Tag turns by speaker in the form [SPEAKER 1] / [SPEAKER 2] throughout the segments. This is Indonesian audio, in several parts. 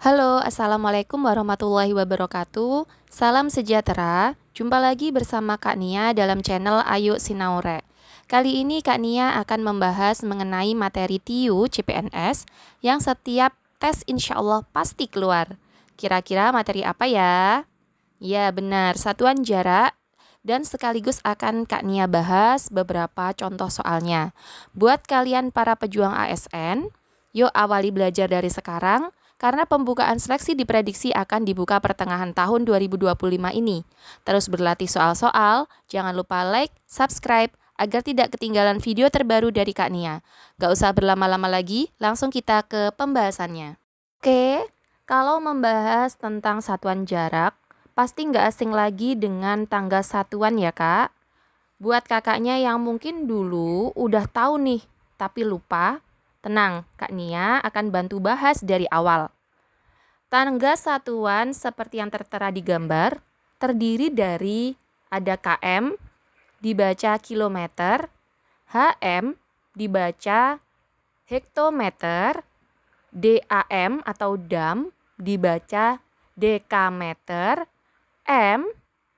[SPEAKER 1] Halo, Assalamualaikum warahmatullahi wabarakatuh. Salam sejahtera. Jumpa lagi bersama Kak Nia dalam channel Ayo Sinaure. Kali ini Kak Nia akan membahas mengenai materi TIU CPNS yang setiap tes insya Allah pasti keluar. Kira-kira materi apa ya? Ya benar, satuan jarak. Dan sekaligus akan Kak Nia bahas beberapa contoh soalnya. Buat kalian para pejuang ASN, yuk awali belajar dari sekarang, karena pembukaan seleksi diprediksi akan dibuka pertengahan tahun 2025 ini. Terus berlatih soal-soal, jangan lupa like, subscribe, agar tidak ketinggalan video terbaru dari Kak Nia. Gak usah berlama-lama lagi, langsung kita ke pembahasannya. Oke, kalau membahas tentang satuan jarak, pasti nggak asing lagi dengan tangga satuan ya Kak. Buat kakaknya yang mungkin dulu udah tahu nih, tapi lupa, tenang, Kak Nia akan bantu bahas dari awal. Tangga satuan seperti yang tertera di gambar, terdiri dari ada km, dibaca kilometer, hm, dibaca hektometer, dam atau dam, dibaca dekameter, m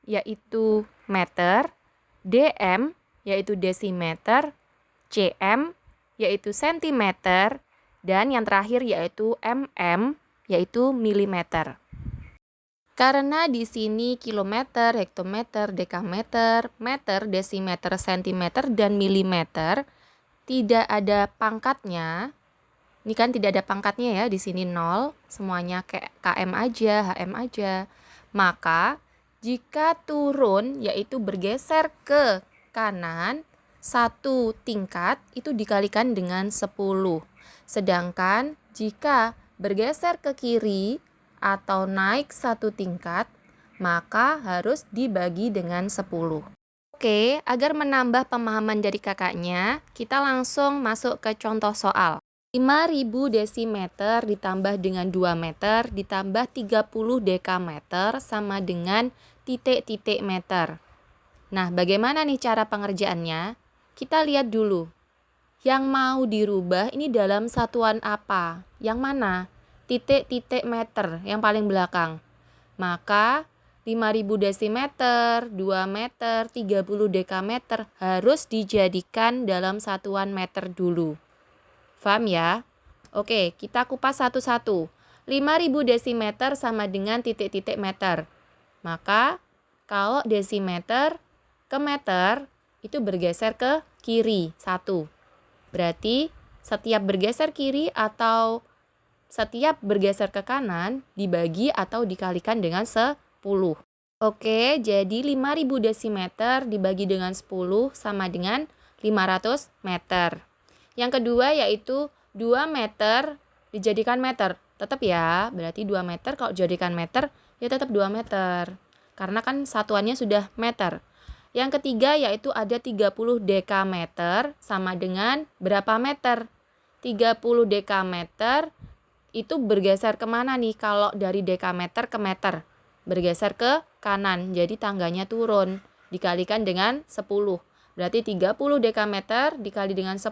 [SPEAKER 1] yaitu meter, dm yaitu desimeter, cm yaitu sentimeter, dan yang terakhir yaitu mm yaitu milimeter. Karena di sini kilometer, hektometer, dekameter, meter, desimeter, sentimeter, dan milimeter tidak ada pangkatnya. Ini kan tidak ada pangkatnya ya, di sini 0, semuanya kayak km aja, hm aja. Maka jika turun yaitu bergeser ke kanan, satu tingkat itu dikalikan dengan 10. Sedangkan jika bergeser ke kiri atau naik satu tingkat, maka harus dibagi dengan 10. Oke, agar menambah pemahaman dari kakaknya, kita langsung masuk ke contoh soal. 5.000 desimeter ditambah dengan 2 meter ditambah 30 dekameter sama dengan titik-titik meter. Nah, bagaimana nih cara pengerjaannya? Kita lihat dulu. Yang mau dirubah ini dalam satuan apa? Yang mana? Titik-titik meter yang paling belakang. Maka 5.000 desimeter, 2 meter, 30 dekameter harus dijadikan dalam satuan meter dulu. Paham ya? Oke, kita kupas satu-satu. 5.000 desimeter sama dengan titik-titik meter. Maka, kalau desimeter ke meter, itu bergeser ke kiri, 1. Berarti, setiap bergeser kiri atau setiap bergeser ke kanan, dibagi atau dikalikan dengan 10. Oke, jadi 5.000 desimeter dibagi dengan 10 sama dengan 500 meter. Yang kedua yaitu 2 meter dijadikan meter. Tetap ya, berarti 2 meter kalau dijadikan meter, ya tetap 2 meter. Karena kan satuannya sudah meter. Yang ketiga yaitu ada 30 dekameter sama dengan berapa meter? 30 dekameter itu bergeser kemana nih kalau dari dekameter ke meter? Bergeser ke kanan, jadi tangganya turun. Dikalikan dengan 10. Berarti 30 dekameter dikali dengan 10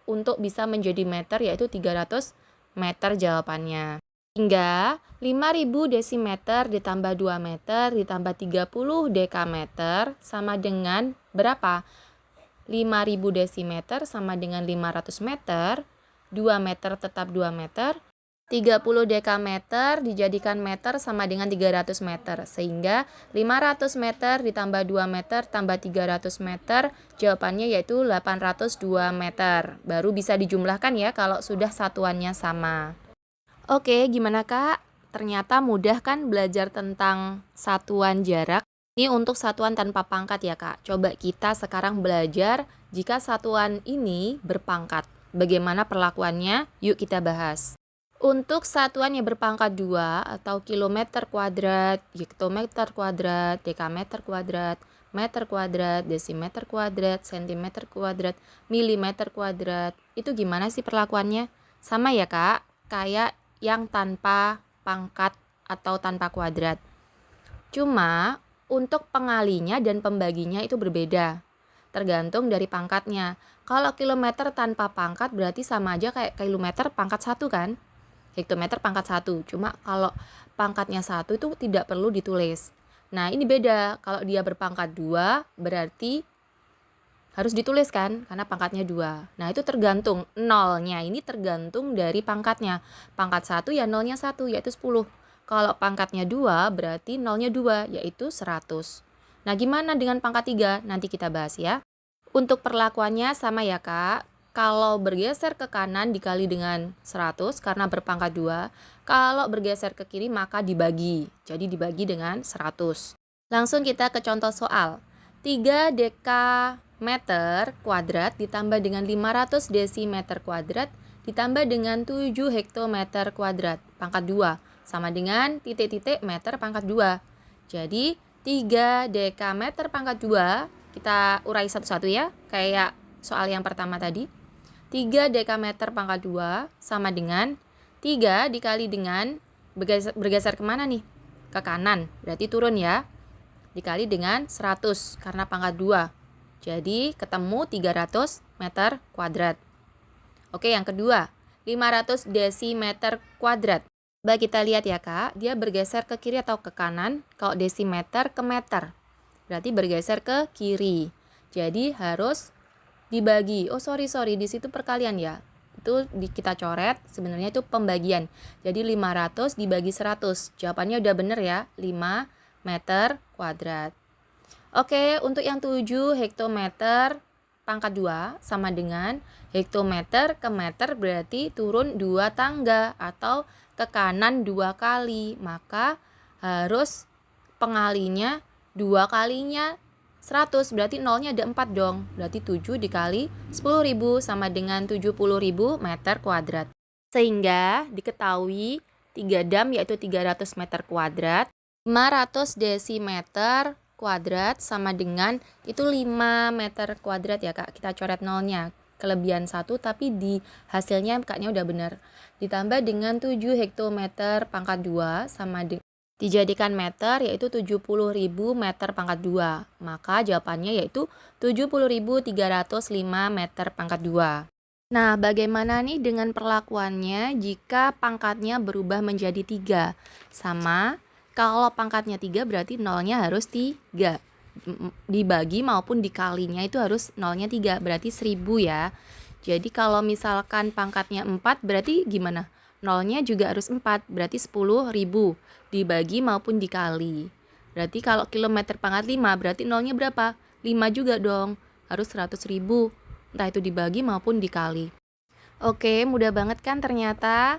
[SPEAKER 1] untuk bisa menjadi meter yaitu 300 meter jawabannya. Hingga 5.000 desimeter ditambah 2 meter ditambah 30 dekameter sama dengan berapa? 5.000 desimeter sama dengan 500 meter, 2 meter tetap 2 meter, 30 dekameter dijadikan meter sama dengan 300 meter. Sehingga 500 meter ditambah 2 meter tambah 300 meter, jawabannya yaitu 802 meter. Baru bisa dijumlahkan ya kalau sudah satuannya sama. Oke, gimana Kak? Ternyata mudah kan belajar tentang satuan jarak? Ini untuk satuan tanpa pangkat ya Kak. Coba kita sekarang belajar jika satuan ini berpangkat. Bagaimana perlakuannya? Yuk kita bahas. Untuk satuan yang berpangkat 2 atau kilometer kuadrat, hektometer kuadrat, dekameter kuadrat, meter kuadrat, desimeter kuadrat, sentimeter kuadrat, milimeter kuadrat, itu gimana sih perlakuannya? Sama ya Kak, kayak yang tanpa pangkat atau tanpa kuadrat. Cuma untuk pengalinya dan pembaginya itu berbeda, tergantung dari pangkatnya. Kalau kilometer tanpa pangkat berarti sama aja kayak kilometer pangkat 1 kan? hektometer pangkat 1. Cuma kalau pangkatnya 1 itu tidak perlu ditulis. Nah, ini beda. Kalau dia berpangkat 2 berarti harus ditulis kan, karena pangkatnya 2. Nah, itu tergantung. Nolnya ini tergantung dari pangkatnya. Pangkat 1 ya nolnya 1, yaitu 10. Kalau pangkatnya 2 berarti nolnya 2, yaitu 100. Nah, gimana dengan pangkat 3? Nanti kita bahas ya. Untuk perlakuannya sama ya, Kak. Kalau bergeser ke kanan dikali dengan 100 karena berpangkat 2. Kalau bergeser ke kiri maka dibagi. Jadi dibagi dengan 100. Langsung kita ke contoh soal. 3 dekameter kuadrat ditambah dengan 500 desimeter kuadrat ditambah dengan 7 hektometer kuadrat pangkat 2 sama dengan titik-titik meter pangkat 2. Jadi 3 dekameter pangkat 2 kita urai satu-satu ya, kayak soal yang pertama tadi. 3 dekameter pangkat 2 sama dengan 3 dikali dengan bergeser kemana nih? Ke kanan, berarti turun ya. Dikali dengan 100 karena pangkat 2. Jadi ketemu 300 meter kuadrat. Oke, yang kedua, 500 desimeter kuadrat. Coba kita lihat ya, Kak. Dia bergeser ke kiri atau ke kanan? Kalau desimeter ke meter, berarti bergeser ke kiri. Jadi harus dibagi. Oh, sorry, di situ perkalian ya. Itu kita coret, sebenarnya itu pembagian. Jadi 500 dibagi 100. Jawabannya udah bener ya, 5 meter kuadrat. Oke, untuk yang 7 hektometer pangkat 2 sama dengan hektometer ke meter berarti turun 2 tangga atau ke kanan 2 kali. Maka harus pengalinya 2 kalinya 100, berarti nolnya ada 4 dong. Berarti 7 dikali 10.000 sama dengan 70.000 meter kuadrat. Sehingga diketahui 3 dam yaitu 300 meter kuadrat. 500 desimeter kuadrat sama dengan itu 5 meter kuadrat ya, Kak. Kita coret nolnya. Kelebihan 1 tapi di hasilnya Kaknya udah benar. Ditambah dengan 7 hektometer pangkat 2 sama dengan dijadikan meter yaitu 70.000 meter pangkat 2. Maka jawabannya yaitu 70.305 meter pangkat 2. Nah, bagaimana nih dengan perlakuannya jika pangkatnya berubah menjadi 3? Sama, kalau pangkatnya 3 berarti nolnya harus 3. Dibagi maupun dikalinya itu harus nolnya 3, berarti 1000 ya. Jadi kalau misalkan pangkatnya 4 berarti gimana? Nolnya juga harus 4, berarti 10.000 dibagi maupun dikali. Berarti kalau kilometer pangkat 5 berarti nolnya berapa? 5 juga dong, harus 100.000. Entah itu dibagi maupun dikali. Oke, mudah banget kan ternyata.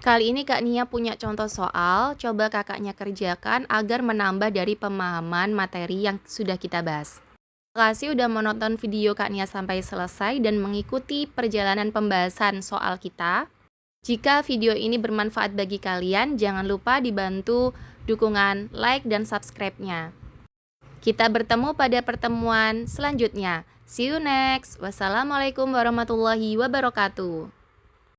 [SPEAKER 1] Kali ini Kak Nia punya contoh soal, coba kakaknya kerjakan agar menambah dari pemahaman materi yang sudah kita bahas. Terima kasih udah menonton video Kak Nia sampai selesai dan mengikuti perjalanan pembahasan soal kita. Jika video ini bermanfaat bagi kalian, jangan lupa dibantu dukungan like dan subscribe-nya. Kita bertemu pada pertemuan selanjutnya. See you next. Wassalamualaikum warahmatullahi wabarakatuh.